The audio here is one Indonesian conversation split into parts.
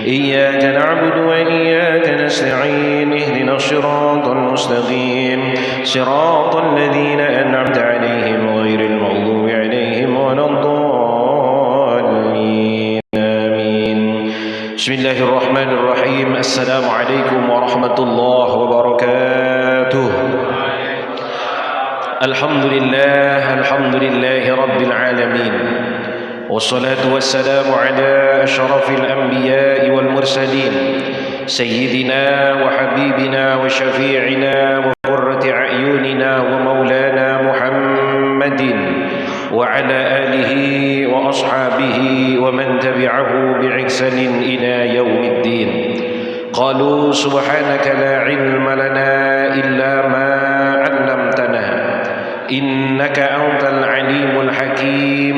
إياك نعبد وإياك نستعين اهدنا الصراط المستقيم صراط الذين أنعمت عليهم غير المغضوب عليهم ولا الضالين آمين. بسم الله الرحمن الرحيم. السلام عليكم ورحمة الله وبركاته. الحمد لله رب العالمين، والصلاة والسلام على أشرف الأنبياء والمرسلين سيدنا وحبيبنا وشفيعنا وقرة أعيننا ومولانا محمد وعلى آله وأصحابه ومن تبعه بإحسان إلى يوم الدين. قالوا سبحانك لا علم لنا إلا ما علمتنا إنك أنت العليم الحكيم.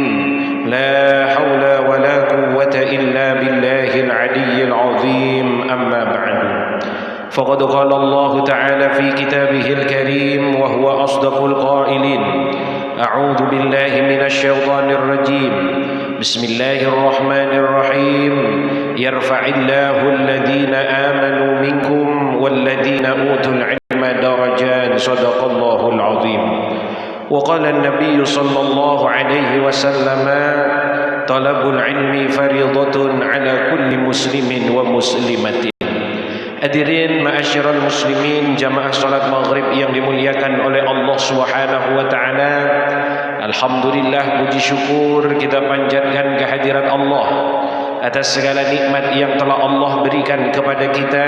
لا حول ولا قوة إلا بالله العلي العظيم. أما بعد، فقد قال الله تعالى في كتابه الكريم وهو أصدق القائلين: أعوذ بالله من الشيطان الرجيم. بسم الله الرحمن الرحيم. يرفع الله الذين آمنوا منكم والذين أوتوا العلم درجات. صدق الله العظيم. وقال النبي صلى الله عليه وسلم: طلب العلم فريضة على كل مسلم ومسلمة. Hadirin ma'asyiral muslimin, jamaah salat maghrib yang dimuliakan oleh Allah Subhanahu wa taala. Alhamdulillah, puji syukur kita panjatkan kehadirat Allah atas segala nikmat yang telah Allah berikan kepada kita,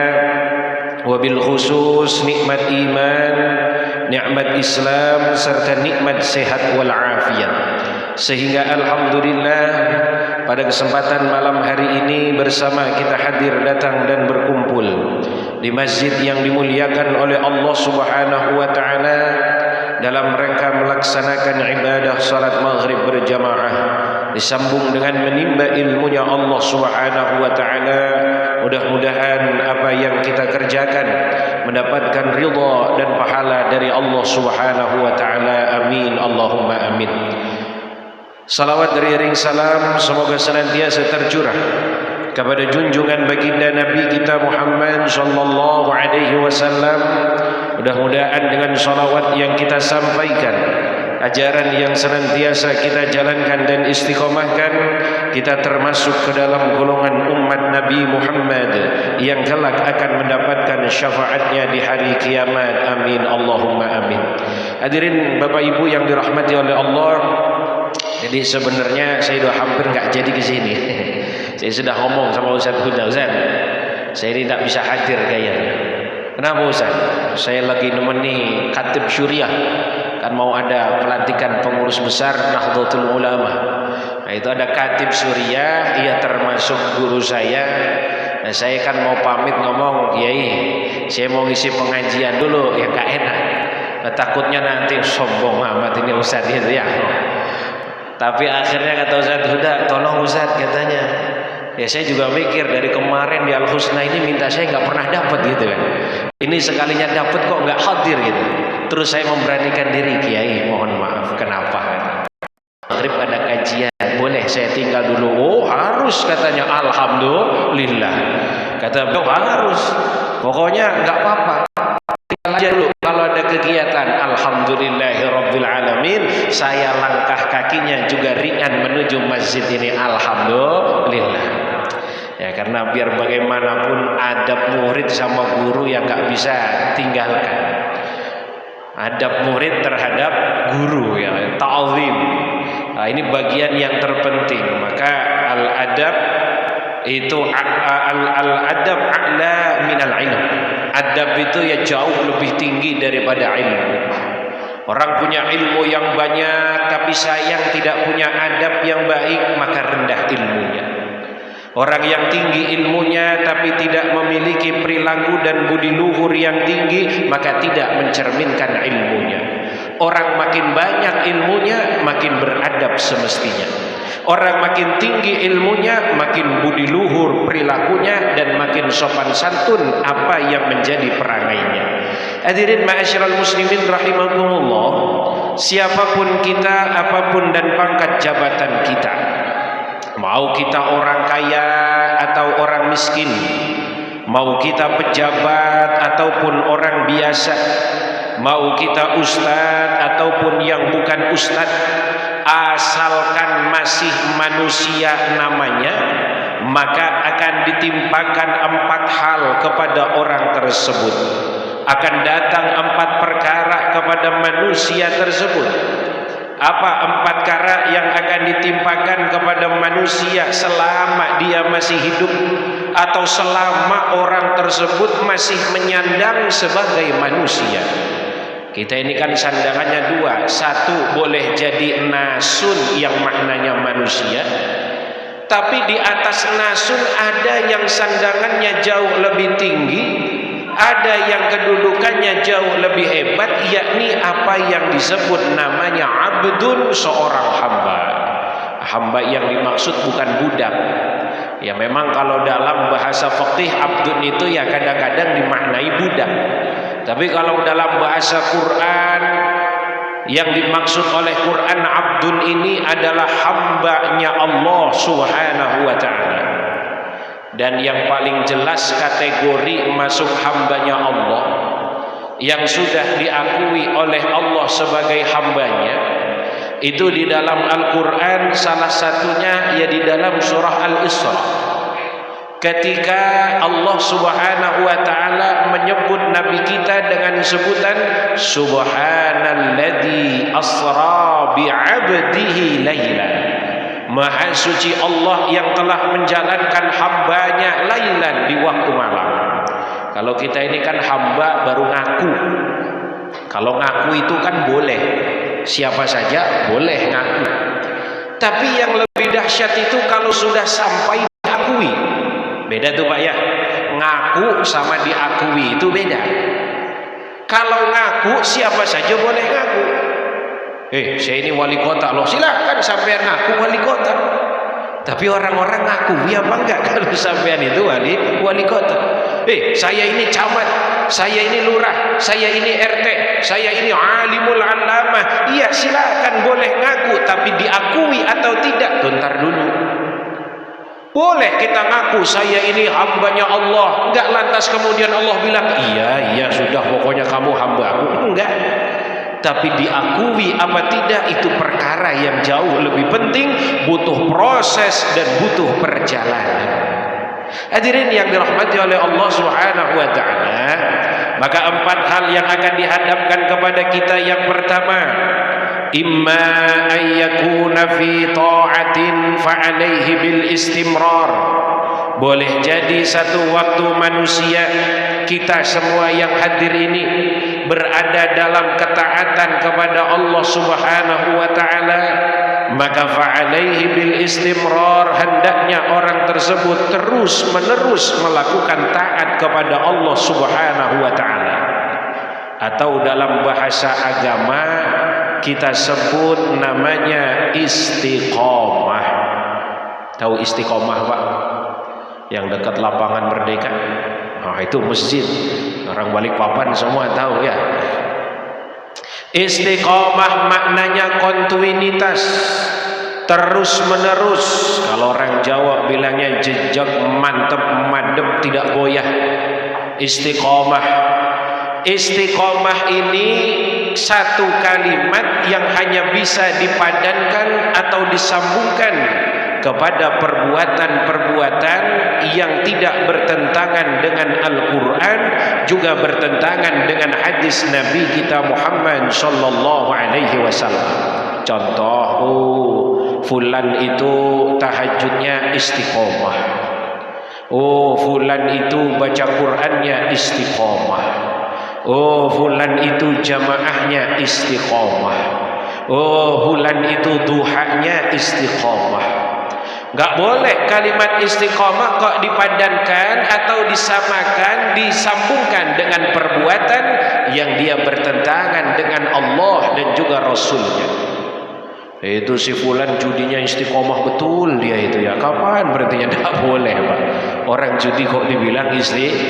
wabil khusus nikmat iman, nikmat Islam serta nikmat sehat wal afiat. Sehingga alhamdulillah pada kesempatan malam hari ini bersama kita hadir datang dan berkumpul di masjid yang dimuliakan oleh Allah Subhanahu wa taala dalam rangka melaksanakan ibadah salat maghrib berjamaah, disambung dengan menimba ilmunya Allah Subhanahu wa taala. Mudah-mudahan apa yang kita kerjakan mendapatkan ridha dan pahala dari Allah Subhanahu wa taala. Amin Allahumma amin. Salawat beriring salam semoga senantiasa tercurah kepada junjungan baginda Nabi kita Muhammad sallallahu alaihi wasallam. Mudah-mudahan dengan salawat yang kita sampaikan, ajaran yang senantiasa kita jalankan dan istiqomahkan, kita termasuk ke dalam golongan umat Nabi Muhammad yang kelak akan mendapatkan syafaatnya di hari kiamat. Amin Allahumma amin. Hadirin Bapak Ibu yang dirahmati oleh Allah, jadi sebenarnya saya sudah hampir nggak jadi ke sini. Saya sudah ngomong sama Ustaz Huda, Ustaz, saya ini tidak bisa hadir kayaknya. Kenapa Ustaz? Saya lagi nemeni Khatib Syuriah, kan mau ada pelantikan pengurus besar Nahdlatul Ulama. Nah, itu ada Khatib Syuriah, ia termasuk guru saya. Nah, saya kan mau pamit ngomong, Kiai, saya mau ngisi pengajian dulu, ya gak enak. Nah, takutnya nanti sombong amat ini Ustaz itu ya. Tapi akhirnya kata Ustaz Huda, tolong Ustaz, katanya. Ya saya juga mikir dari kemarin di Al-Husna ini minta saya nggak pernah dapat gitu kan. Ini sekalinya dapat kok nggak hadir gitu. Terus saya memberanikan diri, Kiai mohon maaf, kenapa? Maghrib ada kajian, boleh saya tinggal dulu? Oh harus katanya. Alhamdulillah. Kata beliau harus. Pokoknya nggak apa-apa. Tinggal aja dulu. Kalau ada kegiatan, alhamdulillahirabbil alamin, saya langkah kakinya juga ringan menuju masjid ini. Alhamdulillah. Ya karena biar bagaimanapun adab murid sama guru yang nggak bisa tinggalkan. Adab murid terhadap guru ya, ta'zim. Nah, ini bagian yang terpenting. Maka al-adab itu al-adab a'la minal ilm. Adab itu ya jauh lebih tinggi daripada ilmu. Orang punya ilmu yang banyak tapi sayang tidak punya adab yang baik, maka rendah ilmunya. Orang yang tinggi ilmunya tapi tidak memiliki perilaku dan budi luhur yang tinggi, maka tidak mencerminkan ilmunya. Orang makin banyak ilmunya, makin beradab semestinya. Orang makin tinggi ilmunya, makin budi luhur perilakunya, dan makin sopan santun apa yang menjadi perangainya. Hadirin ma'asyiral muslimin rahimakumullah, siapapun kita, apapun dan pangkat jabatan kita, Mau kita orang kaya atau orang miskin, mau kita pejabat ataupun orang biasa, mau kita ustadz ataupun yang bukan ustadz, asalkan masih manusia namanya, maka akan ditimpakan 4 hal kepada orang tersebut. Akan datang 4 perkara kepada manusia tersebut. Apa 4 perkara yang akan ditimpakan kepada manusia selama dia masih hidup atau selama orang tersebut masih menyandang sebagai manusia? Kita ini kan sandangannya 2. 1 boleh jadi nasun yang maknanya manusia, tapi di atas nasun ada yang sandangannya jauh lebih tinggi, ada yang kedudukannya jauh lebih hebat, yakni apa yang disebut namanya abdun, seorang hamba. Hamba yang dimaksud bukan budak. Ya memang kalau dalam bahasa fikih abdun itu ya kadang-kadang dimaknai budak. Tapi kalau dalam bahasa Quran, yang dimaksud oleh Quran abdun ini adalah hambanya Allah Subhanahu wa ta'ala. Dan yang paling jelas kategori masuk hambanya Allah yang sudah diakui oleh Allah sebagai hambanya itu di dalam Al-Quran, salah satunya ya di dalam surah Al-Isra, ketika Allah Subhanahu wa ta'ala menyebut Nabi kita dengan sebutan Subhanalladzi asra bi'abdihi laylan. Maha suci Allah yang telah menjalankan hambanya lailan, di waktu malam. Kalau kita ini kan hamba baru ngaku. Kalau ngaku itu kan boleh, siapa saja boleh ngaku. Tapi yang lebih dahsyat itu kalau sudah sampai diakui. Beda tuh Pak ya. Ngaku sama diakui itu beda. Kalau ngaku siapa saja boleh ngaku. Saya ini wali kota loh, silakan sampean ngaku wali kota. Tapi orang-orang ngaku ya apa enggak kalau sampean itu wali kota? Saya ini camat, saya ini lurah, saya ini RT, saya ini alimul alamah. Iya silakan boleh ngaku, tapi diakui atau tidak? Bentar dulu. Boleh kita ngaku saya ini hambanya Allah, enggak lantas kemudian Allah bilang iya sudah pokoknya kamu hamba aku. Enggak. Tapi diakui apa tidak itu perkara yang jauh lebih penting, butuh proses dan butuh perjalanan. Hadirin yang dirahmati oleh Allah Subhanahu wa ta'ala, maka 4 hal yang akan dihadapkan kepada kita. Yang pertama, imma an yakuna fi ta'atin fa alaihi bil istimrar. Boleh jadi satu waktu manusia, kita semua yang hadir ini berada dalam ketaatan kepada Allah Subhanahu wa ta'ala, maka fa'alaihi bil istimrar, hendaknya orang tersebut terus menerus melakukan taat kepada Allah Subhanahu wa ta'ala. Atau dalam bahasa agama kita sebut namanya istiqomah. Tahu istiqomah Pak? Yang dekat lapangan Merdeka. Itu masjid. Orang Balikpapan semua tahu ya. Istiqomah maknanya kontinuitas, terus menerus. Kalau orang Jawa bilangnya jejak mantep madep tidak goyah. Istiqomah. Istiqomah ini satu kalimat yang hanya bisa dipadankan atau disambungkan kepada perbuatan-perbuatan yang tidak bertentangan dengan Al-Quran, juga bertentangan dengan hadis Nabi kita Muhammad sallallahu alaihi wasallam. Contoh, fulan itu tahajudnya istiqomah. Fulan itu baca Qur'annya istiqomah. Fulan itu jamaahnya istiqomah. Fulan itu duhanya istiqomah. Gak boleh kalimat istiqomah kok dipadankan atau disamakan, disambungkan dengan perbuatan yang dia bertentangan dengan Allah dan juga Rasulnya. Itu si fulan judinya istiqomah betul dia itu ya. Kapan berarti tidak boleh Pak? Orang judi kok dibilang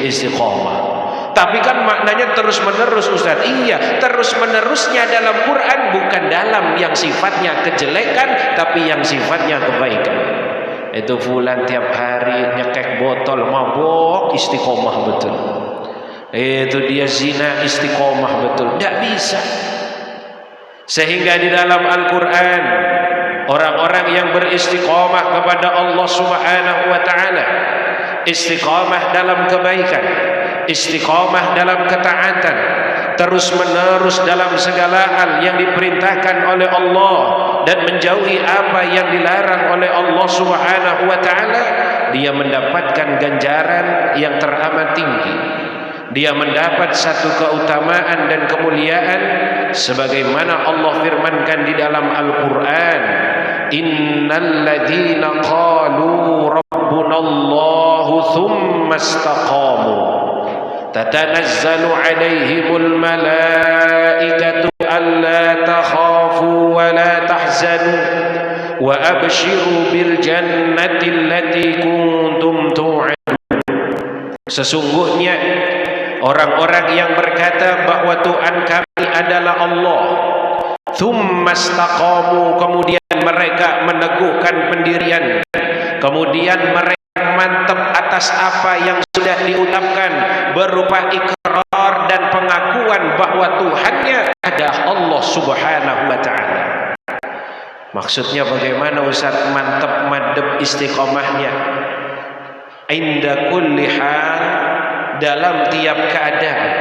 istiqomah. Tapi kan maknanya terus menerus Ustaz. Iya, terus menerusnya dalam Quran bukan dalam yang sifatnya kejelekan, tapi yang sifatnya kebaikan. itu fulan tiap hari nyekek botol mabok, istiqomah betul. Itu dia zina, istiqomah betul. Tidak bisa. Sehingga di dalam Al-Quran, orang-orang yang beristiqomah kepada Allah Subhanahu wa ta'ala, istiqomah dalam kebaikan, istiqomah dalam ketaatan, terus menerus dalam segala hal yang diperintahkan oleh Allah dan menjauhi apa yang dilarang oleh Allah Subhanahu wa ta'ala, dia mendapatkan ganjaran yang teramat tinggi. Dia mendapat satu keutamaan dan kemuliaan sebagaimana Allah firmankan di dalam Al-Quran, innal ladzina qalu rabbunallahu thumma istaqamu tatanazzalu alaihimul malaikatu alla takhafu wa la tahzanu wa abshiru bil jannati allati kuntum tu'adun. Sesungguhnya orang-orang yang berkata bahwa Tuhan kami adalah Allah, thumma istaqamu, kemudian mereka meneguhkan pendirian, kemudian mereka mantap atas apa yang sudah diucapkan berupa ikrar dan pengakuan bahwa Tuhannya adalah Allah Subhanahu wa ta'ala. Maksudnya bagaimana Ustaz mantap madep istiqomahnya? Inda kulli hal, dalam tiap keadaan,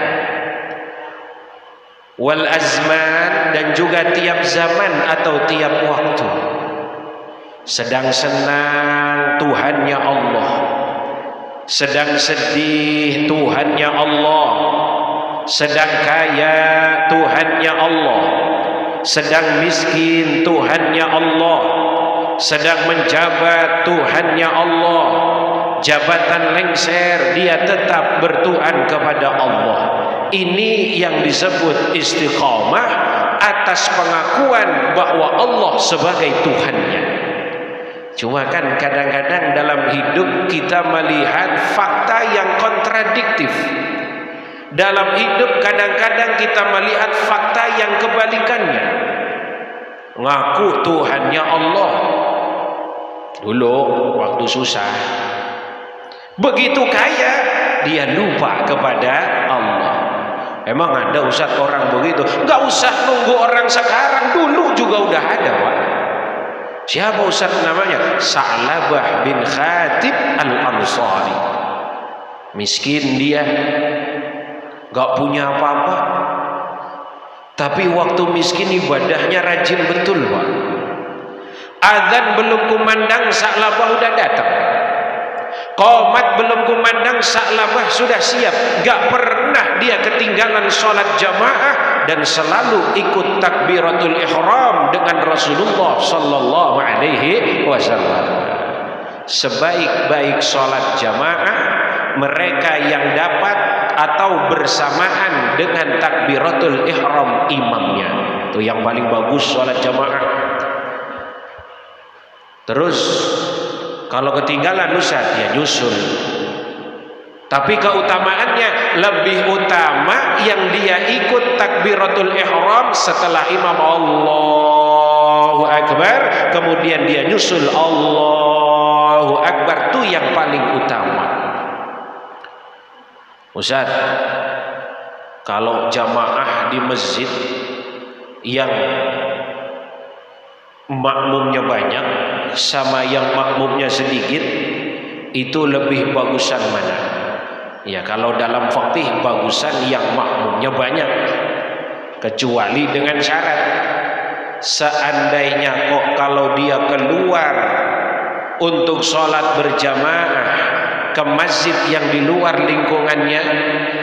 wal azman, dan juga tiap zaman atau tiap waktu. Sedang senang, Tuhannya Allah. Sedang sedih, Tuhannya Allah. Sedang kaya, Tuhannya Allah. Sedang miskin, Tuhannya Allah. Sedang menjabat, Tuhannya Allah. Jabatan lengser, dia tetap bertuhan kepada Allah. Ini yang disebut istiqamah atas pengakuan bahwa Allah sebagai Tuhannya. Cuma kan kadang-kadang dalam hidup kita melihat fakta yang kontradiktif. Dalam hidup kadang-kadang kita melihat fakta yang kebalikannya. Ngaku Tuhannya Allah dulu waktu susah, begitu kaya dia lupa kepada Allah. Emang ada Ustaz orang begitu? Enggak usah nunggu orang sekarang, dulu juga udah ada, Pak. Siapa Ustaz namanya? Sa'labah bin Khatib Al-Ansari. Miskin dia, enggak punya apa-apa, tapi waktu miskin ibadahnya rajin betul, Pak. Azan belum kumandang, Sa'labah udah datang. Qomat belum kumandang, Sa'labah sudah siap. Gak pernah dia ketinggalan sholat jamaah dan selalu ikut takbiratul ihram dengan Rasulullah sallallahu alaihi wasallam. Sebaik-baik sholat jamaah mereka yang dapat atau bersamaan dengan takbiratul ihram imamnya. Itu yang paling bagus sholat jamaah. Terus kalau ketinggalan Ustaz, ya nyusul. Tapi keutamaannya lebih utama yang dia ikut takbiratul ihram setelah imam Allahu Akbar, kemudian dia nyusul Allahu Akbar, itu yang paling utama. Ustaz, kalau jamaah di masjid yang makmumnya banyak sama yang makmumnya sedikit, itu lebih bagusan mana? Ya, kalau dalam fikih bagusan yang makmumnya banyak, kecuali dengan syarat seandainya kok kalau dia keluar untuk sholat berjamaah ke masjid yang di luar lingkungannya,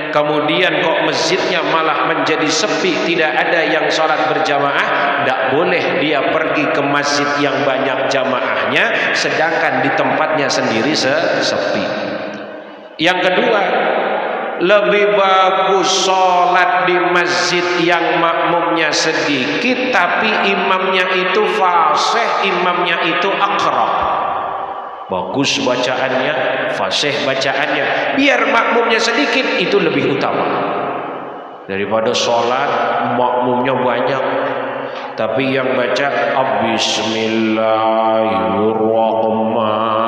kemudian kok masjidnya malah menjadi sepi, tidak ada yang sholat berjamaah, tidak boleh dia pergi ke masjid yang banyak jamaahnya sedangkan di tempatnya sendiri sepi. Yang kedua, lebih bagus sholat di masjid yang makmumnya sedikit tapi imamnya itu fasih, imamnya itu akrab, bagus bacaannya, fasih bacaannya, biar makmumnya sedikit, itu lebih utama daripada sholat makmumnya banyak tapi yang baca bismillahirrahmanirrahim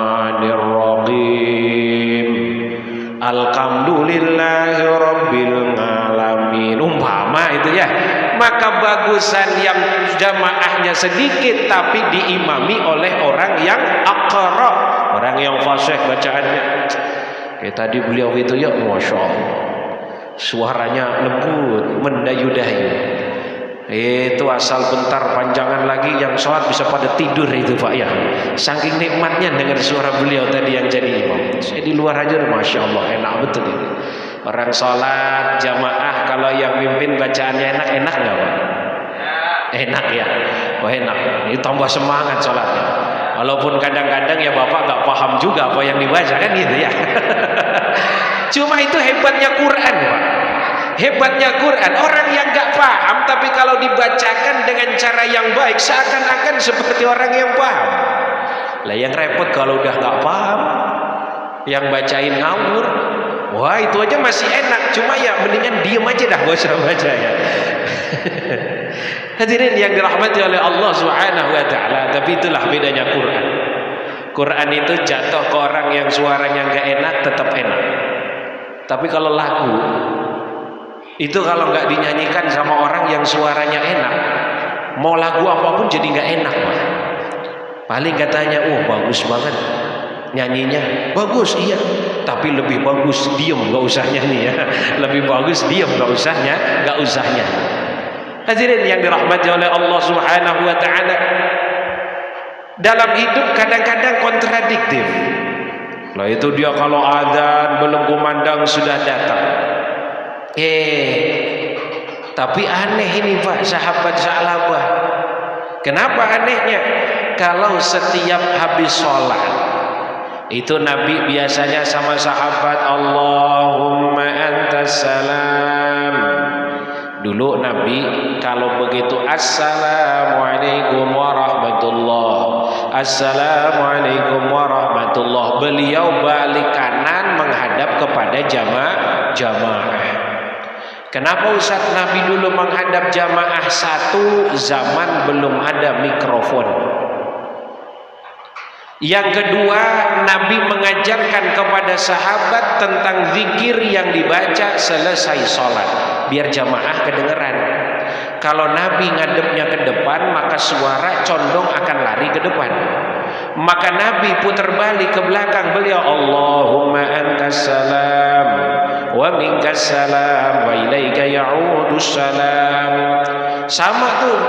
alhamdulillahi rabbil alamin, umpama itu ya. Maka bagusan yang jamaahnya sedikit tapi diimami oleh orang yang aqra, orang yang fasih bacaannya. Kayak tadi beliau itu ya, masya Allah, suaranya lembut, mendayu-dayu. Itu asal bentar panjangan lagi yang sholat bisa pada tidur itu Pak ya. Saking nikmatnya dengar suara beliau tadi yang jadi imam. Saya di luar aja, masya Allah, enak betul ini. Orang sholat jamaah kalau yang mimpin bacaannya enak nggak Pak? Enak ya, oh enak. Ini tambah semangat sholatnya. Walaupun kadang-kadang ya Bapak nggak paham juga apa yang dibaca kan gitu ya. Cuma itu hebatnya Quran Pak. Hebatnya Quran, orang yang nggak paham tapi kalau dibacakan dengan cara yang baik seakan-akan seperti orang yang paham. Lah yang repot kalau udah nggak paham, yang bacain ngawur. Wah itu aja masih enak, cuma ya mendingan diem aja dah, gak usah baca ya. Hadirin yang dirahmati oleh Allah Subhanahu wa taala, tapi itulah bedanya Quran. Quran itu jatuh ke orang yang suaranya nggak enak tetap enak. Tapi kalau lagu itu kalau nggak dinyanyikan sama orang yang suaranya enak, mau lagu apapun jadi nggak enak Pak. Paling katanya, oh bagus banget nyanyinya, bagus iya, tapi lebih bagus diem nggak usah nyanyi ya. Lebih bagus diem nggak usah nyanyi. Hadirin yang dirahmati oleh Allah Subhanahu wa taala, dalam hidup kadang-kadang kontradiktif. Lah itu dia kalau adzan belum kumandang sudah datang. Tapi aneh ini Pak, sahabat-sahabat. Kenapa anehnya? Kalau setiap habis sholat itu Nabi biasanya sama sahabat, Allahumma antas salam. Dulu Nabi kalau begitu assalamualaikum warahmatullah, assalamualaikum warahmatullah, beliau balik kanan menghadap kepada jamaah. Kenapa Ustaz Nabi dulu menghadap jamaah? Satu, zaman belum ada mikrofon. Yang kedua, Nabi mengajarkan kepada sahabat tentang zikir yang dibaca selesai sholat, biar jamaah kedengeran. Kalau Nabi ngadepnya ke depan, maka suara condong akan lari ke depan. Maka Nabi putar balik ke belakang beliau, Allahumma antas salam wa minkas salam wa ilaika ya'udus salam. Sama tuh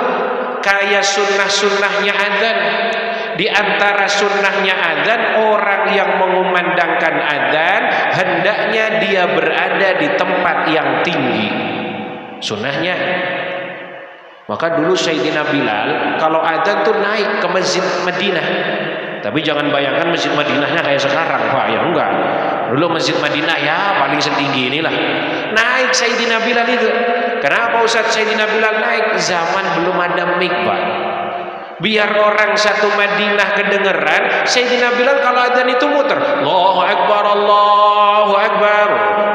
kayak sunnah-sunnahnya adzan. Di antara sunnahnya adzan, orang yang mengumandangkan adzan hendaknya dia berada di tempat yang tinggi. Sunnahnya. Maka dulu Sayyidina Bilal kalau adzan tuh naik ke Masjid Madinah. Tapi jangan bayangkan Masjid Madinahnya kayak sekarang Pak, ya enggak. Dulu Masjid Madinah ya paling setinggi inilah. Naik Sayyidina Bilal itu. Kenapa Ustaz Sayyidina Bilal naik? Zaman belum ada mic Pak. Biar orang satu Madinah kedengeran, Sayyidina Bilal kalau adzan itu muter, Allahu Akbar, Allahu Akbar,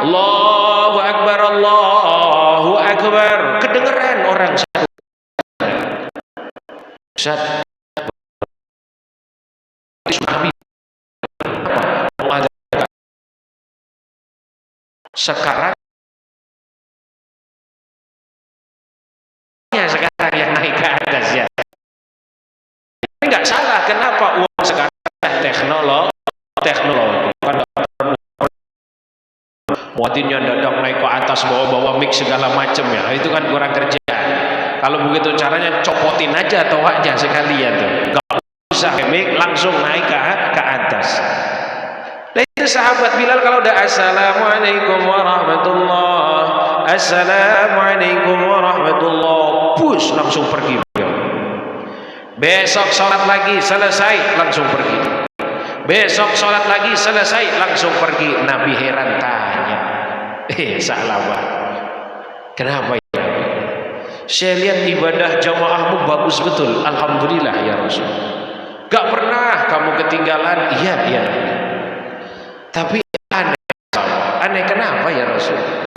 Allahu Akbar, Allahu Akbar, kedengeran orang satu. Ustaz, sekarang yang naik ke atas ya. Enggak salah, kenapa uang sekarang teknologi muatinnya dadak naik ke atas bawa-bawa mic segala macam ya, itu kan kurang kerjaan. Kalau begitu caranya copotin aja atau aja sekalian tuh, enggak usah mic, langsung naik ke atas. Dan itu sahabat Bilal kalau udah assalamualaikum warahmatullah, assalamualaikum warahmatullah, push langsung pergi. Besok sholat lagi selesai langsung pergi. Besok sholat lagi selesai langsung pergi. Nabi heran tanya, salah Pak, kenapa ya? Saya lihat ibadah jamaahmu bagus betul, alhamdulillah ya Rasul. Gak pernah kamu ketinggalan. Iya. Tapi aneh kenapa ya Rasul?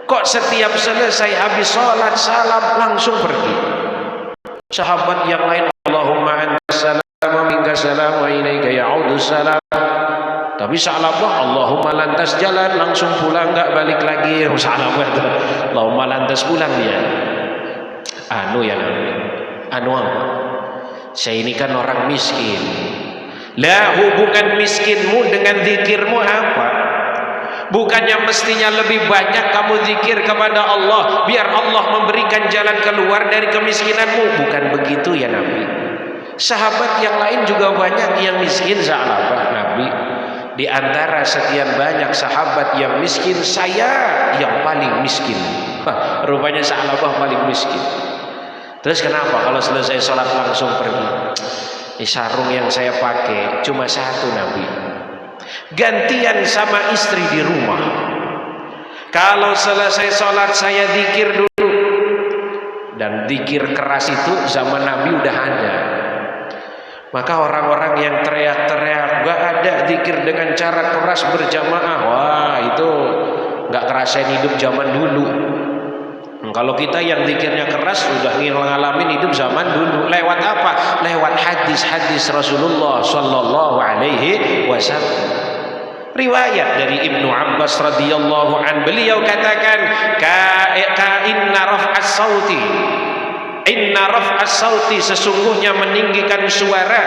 Kok setiap selesai habis sholat salam langsung pergi? Sahabat yang lain, Allahumma antas salam wa minkas salam wa ilaika ya'udus salam. Tapi Sa'labah Allahumma lantas jalan langsung pulang, nggak balik lagi. Sa'labah Allahumma lantas pulang dia. Ya Nabi. Apa? Saya ini kan orang miskin. Lah hubungan miskinmu dengan zikirmu apa? Bukannya mestinya lebih banyak kamu zikir kepada Allah biar Allah memberikan jalan keluar dari kemiskinanmu? Bukan begitu ya Nabi. Sahabat yang lain juga banyak yang miskin Sa'labah Nabi. Di antara sekian banyak sahabat yang miskin, saya yang paling miskin. Rupanya Sa'labah paling miskin. Terus kenapa kalau selesai sholat langsung pergi? Sarung yang saya pakai cuma satu Nabi. Gantian sama istri di rumah. Kalau selesai sholat saya zikir dulu. Dan zikir keras itu zaman Nabi udah ada. Maka orang-orang yang teriak-teriak gak ada zikir dengan cara keras berjamaah, wah itu gak kerasain hidup zaman dulu. Kalau kita yang zikirnya keras sudah ngalamin hidup zaman dulu. Lewat apa? Lewat hadis-hadis Rasulullah Sallallahu Alaihi Wasallam. Riwayat dari Ibnu Abbas radhiyallahu an, beliau katakan inna raf'as sauti sesungguhnya meninggikan suara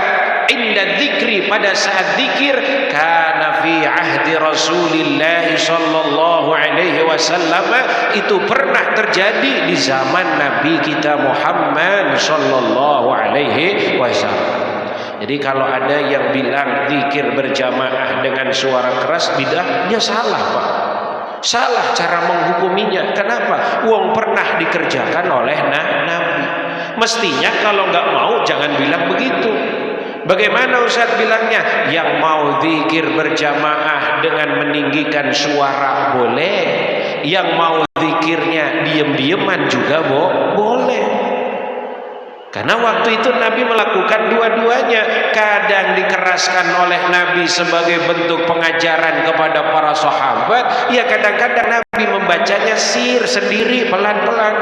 inda dzikri pada saat zikir kana fi ahdi Rasulillah sallallahu alaihi wasallam, itu pernah terjadi di zaman Nabi kita Muhammad sallallahu alaihi wasallam. Jadi kalau ada yang bilang zikir berjamaah dengan suara keras bidah, dia salah Pak. Salah cara menghukuminya. Kenapa? Wong pernah dikerjakan oleh Nabi. Mestinya kalau nggak mau jangan bilang begitu. Bagaimana Ustaz bilangnya? Yang mau zikir berjamaah dengan meninggikan suara boleh. Yang mau zikirnya diem-dieman juga boleh. Karena waktu itu Nabi melakukan dua-duanya. Kadang dikeraskan oleh Nabi sebagai bentuk pengajaran kepada para sahabat. Ya kadang-kadang Nabi membacanya sendiri pelan-pelan.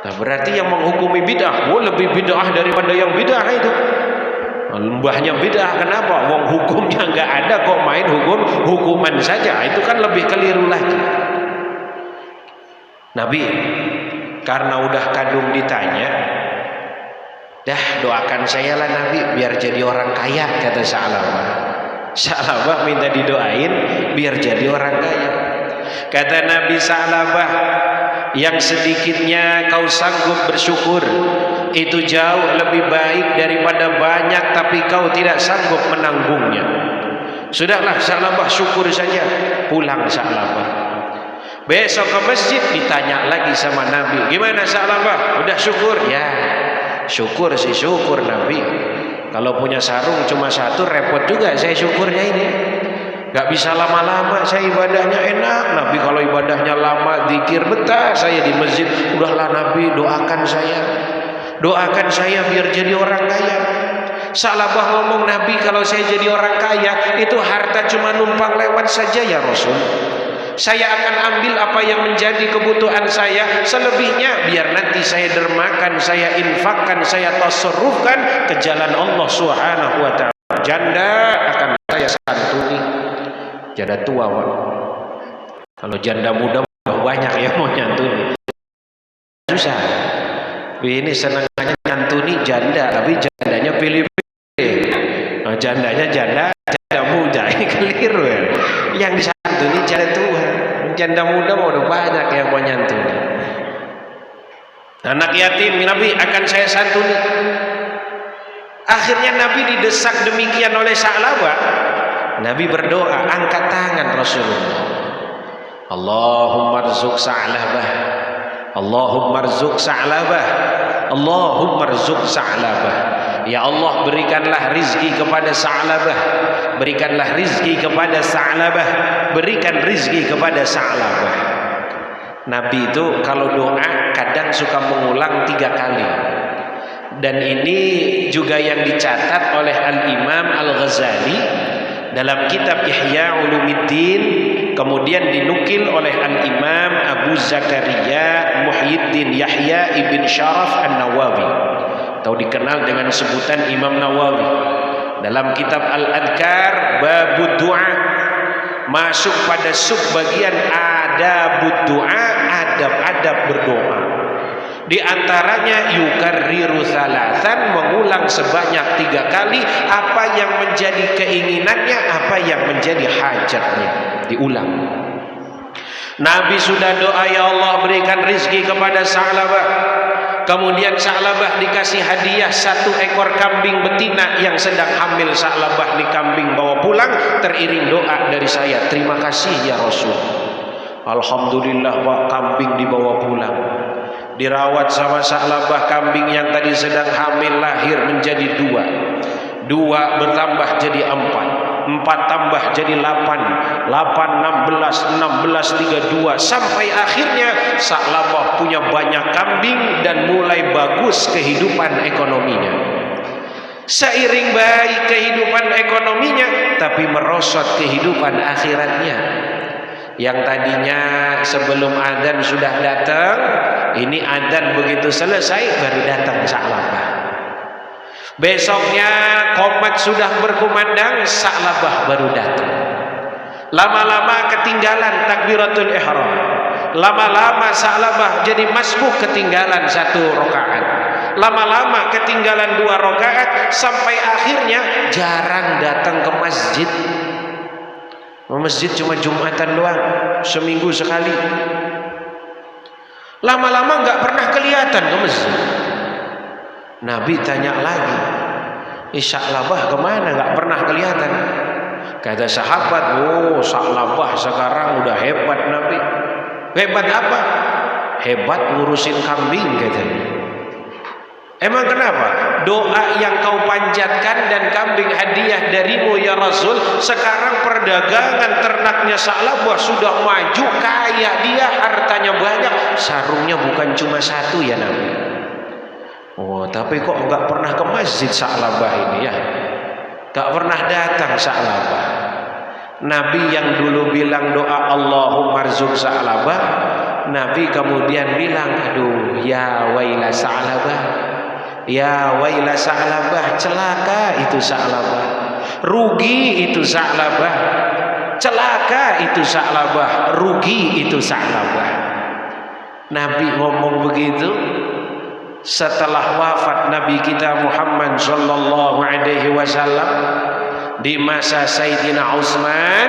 Nah berarti yang menghukumi bid'ah, lebih bid'ah daripada yang bid'ah itu. Mbahnya bid'ah, kenapa? Wong hukumnya nggak ada kok main hukuman saja. Itu kan lebih keliru lagi. Nabi karena udah kadung ditanya, dah doakan saya lah Nabi biar jadi orang kaya, kata Sa'labah. Sa'labah minta didoain biar jadi orang kaya. Kata Nabi Sa'labah, yang sedikitnya kau sanggup bersyukur itu jauh lebih baik daripada banyak tapi kau tidak sanggup menanggungnya. Sudahlah Sa'labah, syukur saja. Pulang Sa'labah. Besok ke masjid ditanya lagi sama Nabi, gimana Sa'labah? Udah syukur? Ya syukur sih, syukur Nabi. Kalau punya sarung cuma satu repot juga saya syukurnya ini. Gak bisa lama-lama saya ibadahnya enak. Nabi kalau ibadahnya lama zikir betah saya di masjid. Udahlah Nabi doakan saya biar jadi orang kaya. Sa'labah ngomong, Nabi kalau saya jadi orang kaya itu harta cuma numpang lewat saja ya Rasul. Saya akan ambil apa yang menjadi kebutuhan saya, selebihnya biar nanti saya dermakan, saya infakkan, saya tasarrufkan ke jalan Allah Subhanahu wa ta'ala. Janda akan saya santuni. Janda tua Pak. Kalau janda muda banyak yang mau nyantuni. Susah. Ini senangnya nyantuni janda, tapi jandanya pilih-pilih. Nah, jandanya janda muda, ini keliru ya. Yang disantuni janda tua. Janda muda mau udah banyak yang mau nyantuni. Anak yatim Nabi akan saya santuni. Akhirnya Nabi didesak demikian oleh Sa'labah. Nabi berdoa, angkat tangan Rasulullah. Allahumma rzuq Sa'labah. Allahumma rzuq Sa'labah. Allahumma rzuq Sa'labah. Ya Allah, berikanlah rizki kepada Sa'labah. Berikanlah rizki kepada Sa'labah. Berikan rizki kepada Sa'labah. Nabi itu kalau doa kadang suka mengulang 3 kali. Dan ini juga yang dicatat oleh Al-Imam Al-Ghazali dalam kitab Ihya Ulumuddin, kemudian dinukil oleh Al-Imam Abu Zakaria Muhyiddin Yahya ibn Sharaf An-Nawawi, atau dikenal dengan sebutan Imam Nawawi, dalam kitab Al-Adhkar bab babud du'a, masuk pada subbagian adabud du'a, adab-adab berdoa. Di antaranya yukarriru thalathan, mengulang sebanyak 3 kali apa yang menjadi keinginannya, apa yang menjadi hajatnya, diulang. Nabi sudah doa, ya Allah berikan rizki kepada Sa'labah. Kemudian Sa'labah dikasih hadiah 1 ekor kambing betina yang sedang hamil. Sa'labah di kambing bawa pulang, teriring doa dari saya, terima kasih ya Rasul. Alhamdulillah Pak, kambing dibawa pulang, dirawat sama Sa'labah. Kambing yang tadi sedang hamil lahir menjadi 2, 2 bertambah jadi 4, 4 tambah jadi 8, 8 16, 16 32, sampai akhirnya Sa'labah punya banyak kambing dan mulai bagus kehidupan ekonominya. Seiring baik kehidupan ekonominya, tapi merosot kehidupan akhiratnya. Yang tadinya sebelum adzan sudah datang, ini adzan begitu selesai baru datang Sa'labah. Besoknya qomat sudah berkumandang, Sa'labah baru datang. Lama-lama ketinggalan takbiratul ihram. Lama-lama Sa'labah jadi masbuk, ketinggalan 1 rakaat. Lama-lama ketinggalan 2 rakaat, sampai akhirnya jarang datang ke masjid. Masjid cuma Jumatan doang, seminggu sekali. Lama-lama nggak pernah kelihatan ke masjid. Nabi tanya lagi, Sa'labah kemana? Nggak pernah kelihatan. Kata sahabat, oh Sa'labah sekarang udah hebat Nabi. Hebat apa? Hebat ngurusin kambing katanya. Emang kenapa? Doa yang kau panjatkan dan kambing hadiah darimu ya Rasul, sekarang perdagangan ternaknya Sa'labah sudah maju, kaya dia, hartanya banyak, sarungnya bukan cuma 1 ya Nabi. Oh, tapi kok nggak pernah ke masjid Sa'labah ini ya? Nggak pernah datang Sa'labah. Nabi yang dulu bilang doa Allahumma rzuq Sa'labah, Nabi kemudian bilang, aduh ya waila Sa'labah, ya waila Sa'labah, celaka itu Sa'labah, rugi itu Sa'labah, celaka itu Sa'labah, rugi itu Sa'labah. Nabi ngomong begitu setelah wafat Nabi kita Muhammad sallallahu alaihi wasallam. Di masa Sayyidina Utsman,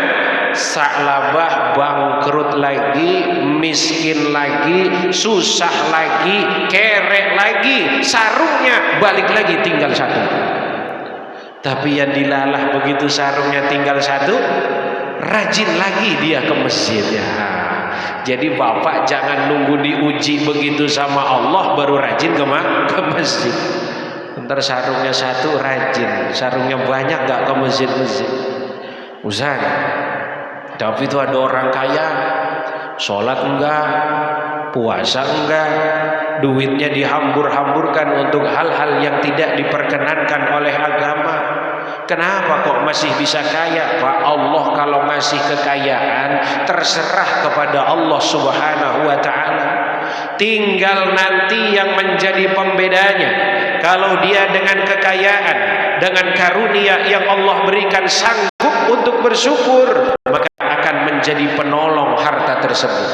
Sa'labah bangkrut lagi, miskin lagi, susah lagi, kerek lagi, sarungnya balik lagi tinggal 1. Tapi yang dilalah begitu sarungnya tinggal 1, rajin lagi dia ke masjid ya. Jadi bapak jangan nunggu diuji begitu sama Allah baru rajin ke masjid. Ntar sarungnya 1 rajin, sarungnya banyak gak ke masjid-masjid. Ustaz, tapi itu ada orang kaya, sholat enggak, puasa enggak, duitnya dihambur-hamburkan untuk hal-hal yang tidak diperkenankan oleh agama. Kenapa kok masih bisa kaya? Pak, Allah kalau ngasih kekayaan terserah kepada Allah Subhanahu wa ta'ala. Tinggal nanti yang menjadi pembedanya, kalau dia dengan kekayaan, dengan karunia yang Allah berikan sanggup untuk bersyukur, maka akan menjadi penolong harta tersebut.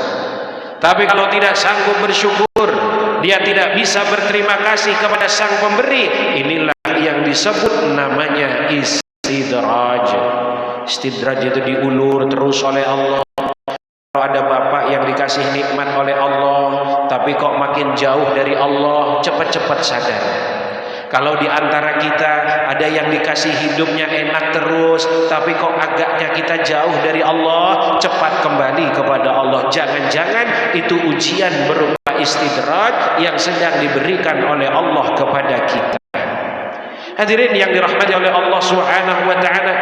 Tapi kalau tidak sanggup bersyukur, dia tidak bisa berterima kasih kepada sang pemberi, inilah yang disebut namanya istidraj. Istidraj itu diulur terus oleh Allah. Kalau ada bapak yang dikasih nikmat oleh Allah, tapi kok makin jauh dari Allah, cepat-cepat sadar. Kalau di antara kita ada yang dikasih hidupnya enak terus, tapi kok agaknya kita jauh dari Allah, cepat kembali kepada Allah. Jangan-jangan itu ujian berupa istidraj yang sedang diberikan oleh Allah kepada kita. Hadirin yang dirahmati oleh Allah Subhanahu wa ta'ala,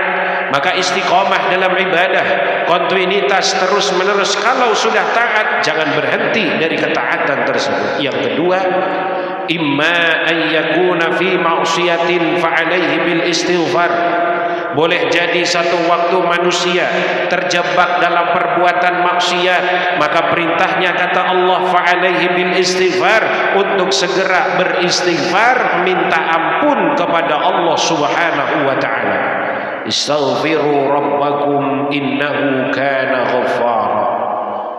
maka istiqomah dalam ibadah, kontinuitas terus menerus. Kalau sudah taat, jangan berhenti dari ketaatan tersebut. Yang kedua, imma an yakuna fi ma'siyatin fa alaihi bil istighfar. Boleh jadi satu waktu manusia terjebak dalam perbuatan maksiat, maka perintahnya kata Allah fa'alaihi bil istighfar, untuk segera beristighfar, minta ampun kepada Allah Subhanahu wa ta'ala. Istaghfiru rabbakum innahu kana ghaffara.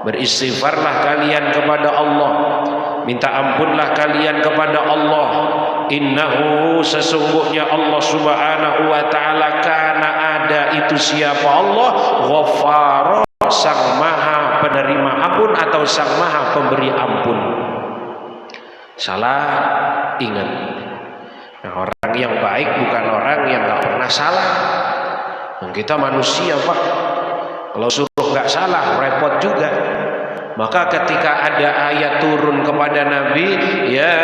Beristighfarlah kalian kepada Allah, minta ampunlah kalian kepada Allah. Innahu, sesungguhnya Allah subhanahu wa ta'ala, kana, ada itu siapa Allah, ghaffara, sang maha penerima ampun atau sang maha pemberi ampun. Salah, ingat, nah, orang yang baik bukan orang yang gak pernah salah. Kita manusia Pak, kalau suruh gak salah repot juga. Maka ketika ada ayat turun kepada Nabi, ya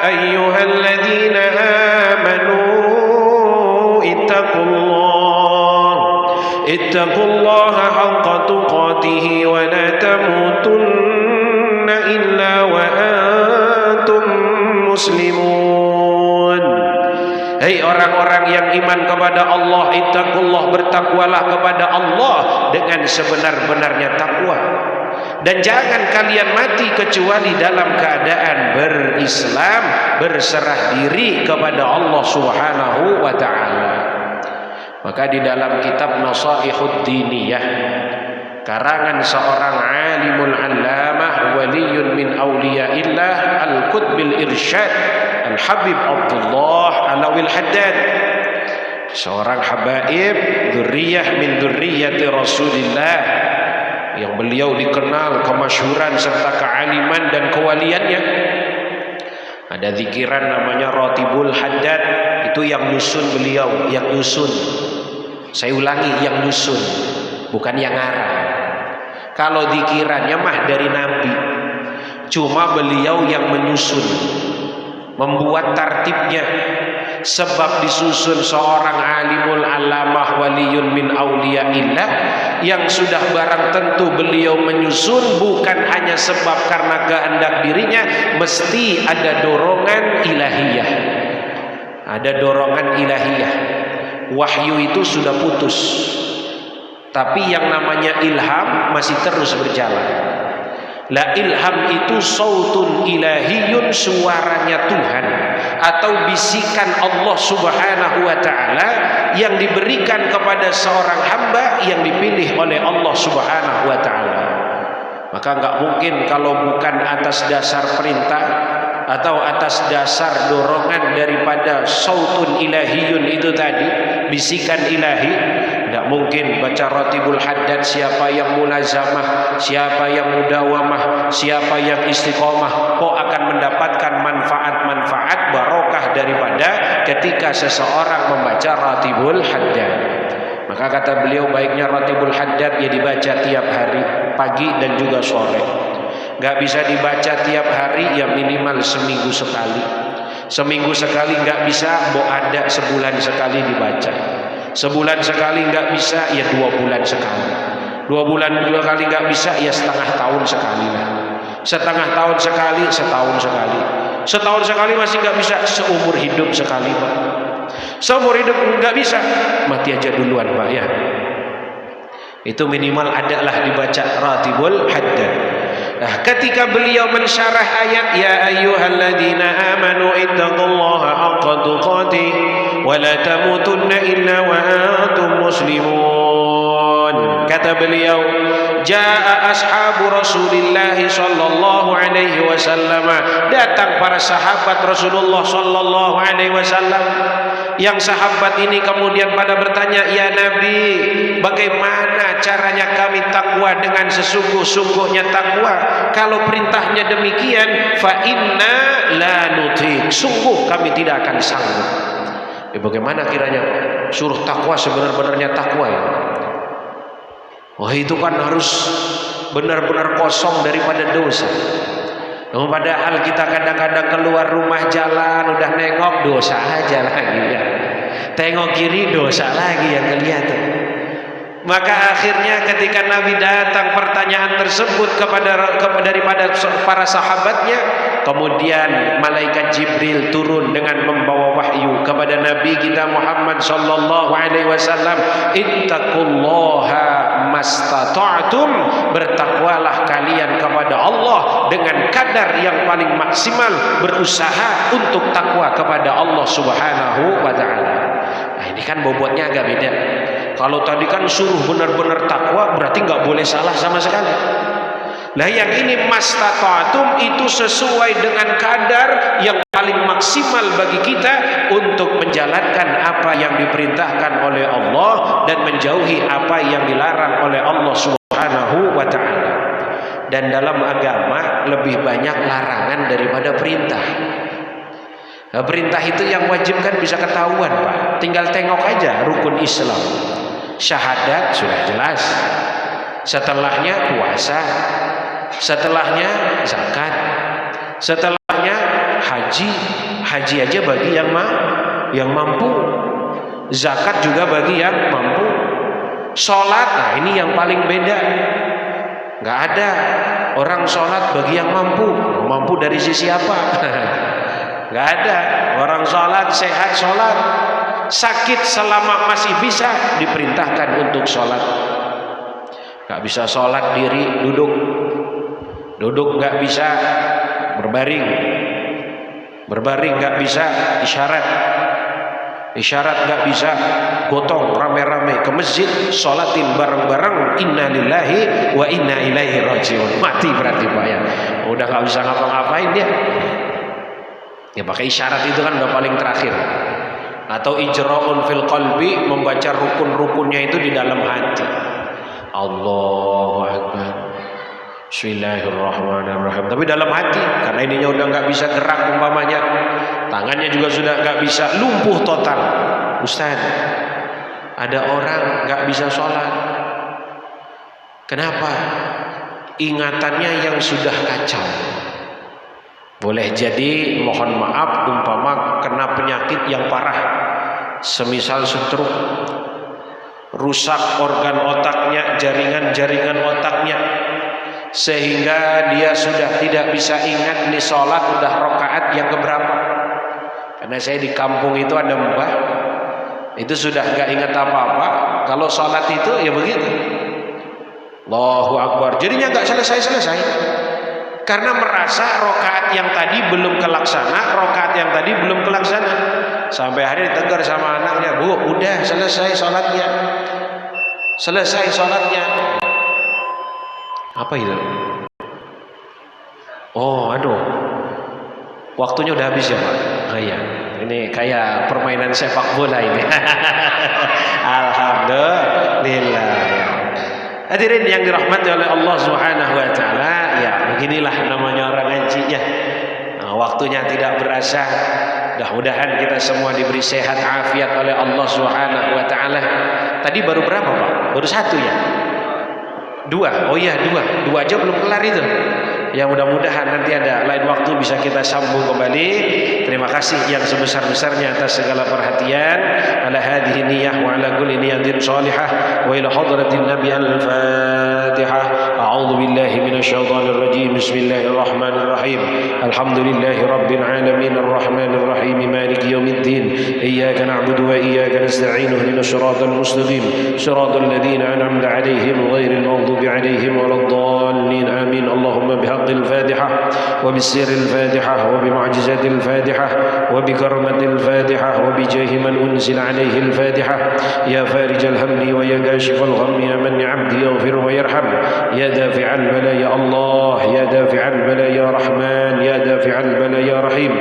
ayyuhalladzina amanu ittaqullaha haqqa tuqatih wa la tamutunna illa wa antum muslimun. Hei orang-orang yang iman kepada Allah, ittaqullah, bertakwalah kepada Allah dengan sebenar-benarnya takwa. Dan jangan kalian mati kecuali dalam keadaan berislam, berserah diri kepada Allah subhanahu wa ta'ala. Maka di dalam kitab Nasaihud Diniyah, karangan seorang alimul allamah waliyun min awliyaillah al-Qutbil Irsyad Al-Habib Abdullah Alawil Haddad, seorang habaib dzurriyyah min dzurriyyati Rasulillah, yang beliau dikenal kemasyhuran serta kealiman dan kewaliannya. Ada zikiran namanya Ratibul Haddad, itu yang nyusun beliau, yang nyusun. Saya ulangi, yang nyusun, bukan yang ngarang. Kalau zikirannya mah dari Nabi, cuma beliau yang menyusun, membuat tartibnya. Sebab disusun seorang alimul alamah waliyun min awliyaillah, yang sudah barang tentu beliau menyusun bukan hanya sebab karena kehendak dirinya, mesti ada dorongan ilahiyah. Ada dorongan ilahiyah. Wahyu itu sudah putus, tapi yang namanya ilham masih terus berjalan. La ilham itu sautun ilahiyun, suaranya Tuhan atau bisikan Allah subhanahu wa ta'ala yang diberikan kepada seorang hamba yang dipilih oleh Allah subhanahu wa ta'ala. Maka nggak mungkin kalau bukan atas dasar perintah atau atas dasar dorongan daripada sautun ilahiyun itu tadi, bisikan ilahi, tidak mungkin baca Ratibul Haddad. Siapa yang mulazamah, siapa yang mudawamah, siapa yang istiqomah, kok akan mendapatkan manfaat-manfaat barokah daripada ketika seseorang membaca Ratibul Haddad. Maka kata beliau, baiknya Ratibul Haddad ya dibaca tiap hari, pagi dan juga sore. Gak bisa dibaca tiap hari, ya minimal seminggu sekali. Seminggu sekali gak bisa, ada sebulan sekali dibaca. Sebulan sekali nggak bisa, ya 2 bulan sekali. 2 bulan 2 kali nggak bisa, ya setengah tahun sekali lah. Setengah tahun sekali, setahun sekali. Setahun sekali masih nggak bisa, seumur hidup sekali Pak. Seumur hidup nggak bisa, mati aja duluan Pak ya. Itu minimal adalah dibaca Ratibul Haddad. Nah, ketika beliau mensyarah ayat ya ayyuhalladzina amanu ittaqullaha haqqa tuqatih wa la tamutunna illa wa antum muslimun, kata beliau, jaa ashabu Rasulillah sallallahu alaihi wasallam, datang para sahabat Rasulullah sallallahu alaihi wasallam. Yang sahabat ini kemudian pada bertanya, ya Nabi, bagaimana caranya kami takwa dengan sesungguh-sungguhnya takwa? Kalau perintahnya demikian, fa inna la nutik, sungguh kami tidak akan sanggup. Bagaimana kiranya suruh takwa sebenar-benarnya takwa ya? Wah, itu kan harus benar-benar kosong daripada dosa. Padahal kita kadang-kadang keluar rumah jalan udah nengok dosa aja lagi ya. Tengok kiri dosa lagi yang kelihatan. Maka akhirnya ketika Nabi datang pertanyaan tersebut daripada para sahabatnya, kemudian malaikat Jibril turun dengan membawa wahyu kepada Nabi kita Muhammad sallallahu alaihi wasallam, ittaqullaha mastata'tum, bertakwalah kalian kepada Allah dengan kadar yang paling maksimal, berusaha untuk takwa kepada Allah subhanahu wa ta'ala. ini kan bobotnya agak beda. Kalau tadi kan suruh benar-benar takwa, berarti nggak boleh salah sama sekali. Nah yang ini mastata'tum itu sesuai dengan kadar yang paling maksimal bagi kita untuk menjalankan apa yang diperintahkan oleh Allah dan menjauhi apa yang dilarang oleh Allah Subhanahu wa ta'ala. Dan dalam agama lebih banyak larangan daripada perintah. Nah, perintah itu yang wajib kan bisa ketahuan Pak, tinggal tengok aja rukun Islam. Syahadat sudah jelas, setelahnya puasa, setelahnya zakat, setelahnya haji. Haji aja bagi yang mampu, zakat juga bagi yang mampu. Sholat, nah ini yang paling beda. Nggak ada orang sholat bagi yang mampu. Mampu dari sisi apa? Nggak ada orang sholat sehat sholat, sakit selama masih bisa diperintahkan untuk sholat. Nggak bisa sholat diri, duduk nggak bisa, berbaring nggak bisa, isyarat nggak bisa, gotong rame-rame ke masjid, sholatin bareng-bareng, inna lillahi wa inna ilaihi rajiun. Mati berarti Pak ya, udah nggak bisa ngapa-ngapain dia. Ya pakai isyarat itu kan udah paling terakhir. Atau ijra'un fil qalbi, membaca rukun-rukunnya itu di dalam hati. Allahu Akbar, Bismillahirrahmanirrahim, tapi dalam hati, karena ininya udah nggak bisa gerak umpamanya, tangannya juga sudah nggak bisa, lumpuh total. Ustaz, ada orang nggak bisa sholat. Kenapa? Ingatannya yang sudah kacau. Boleh jadi mohon maaf umpama kena penyakit yang parah, semisal stroke, rusak organ otaknya, jaringan-jaringan otaknya, sehingga dia sudah tidak bisa ingat nih sholat udah rakaat yang keberapa. Karena saya di kampung itu ada mbah, itu sudah nggak ingat apa-apa. Kalau sholat itu ya begitu, Allahu Akbar, jadinya nggak selesai-selesai. Karena merasa rakaat yang tadi belum kelaksana, sampai hari ditegur sama anaknya, Bu, udah selesai sholatnya. Apa itu? Oh, aduh, waktunya udah habis ya Pak. Oh iya, ini kayak permainan sepak bola ini. Alhamdulillah. Hadirin yang dirahmati oleh Allah Subhanahu wa taala, ya beginilah namanya orang ngaji ya. Nah, waktunya tidak berasa. Mudah-mudahan kita semua diberi sehat afiat oleh Allah Subhanahu wa taala. Tadi baru berapa Pak? Baru satu ya? Dua. Oh iya, dua aja belum kelar itu. Ya mudah-mudahan nanti ada lain waktu bisa kita sambung kembali. Terima kasih yang sebesar-besarnya atas segala perhatian. Ala hadhihi niyyah wa ala kulli niyatin shalihah wa ila hadratin nabi al-fatihah. A'udzu billahi minasyaitonir rajim. Bismillahirrahmanirrahim. Alhamdulillahi rabbil alamin arrahmanir rahim maliki yaumiddin. Iyyaka na'budu wa iyyaka nasta'in. Ihdinas siratal mustaqim. Siratal ladzina an'amta 'alaihim ghairil maghdubi 'alaihim waladdallin. Amin. Allahumma bihaq الفاتحة وبالسر الفاتحة وبمعجزات الفاتحة وبكرمة الفاتحة وبجاه من أنزل عليه الفاتحة يا فارج الهم ويا كاشف الغم يا من عبدي يغفر ويرحم يا دافع البلاء يا الله يا دافع البلاء يا رحمن يا دافع البلاء يا رحيم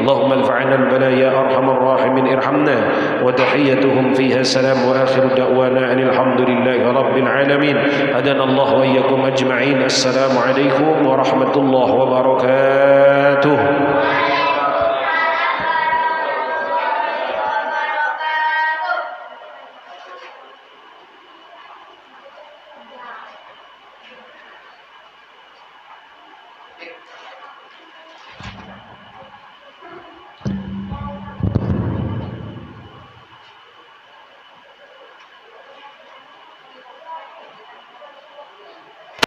اللهم ادفعنا البلاء يا أرحم الراحمين ارحمنا وتحيتهم فيها السلام وآخر دعوانا أن الحمد لله رب العالمين هدانا الله وإياكم أجمعين السلام عليكم ورحمة الله وبركاته.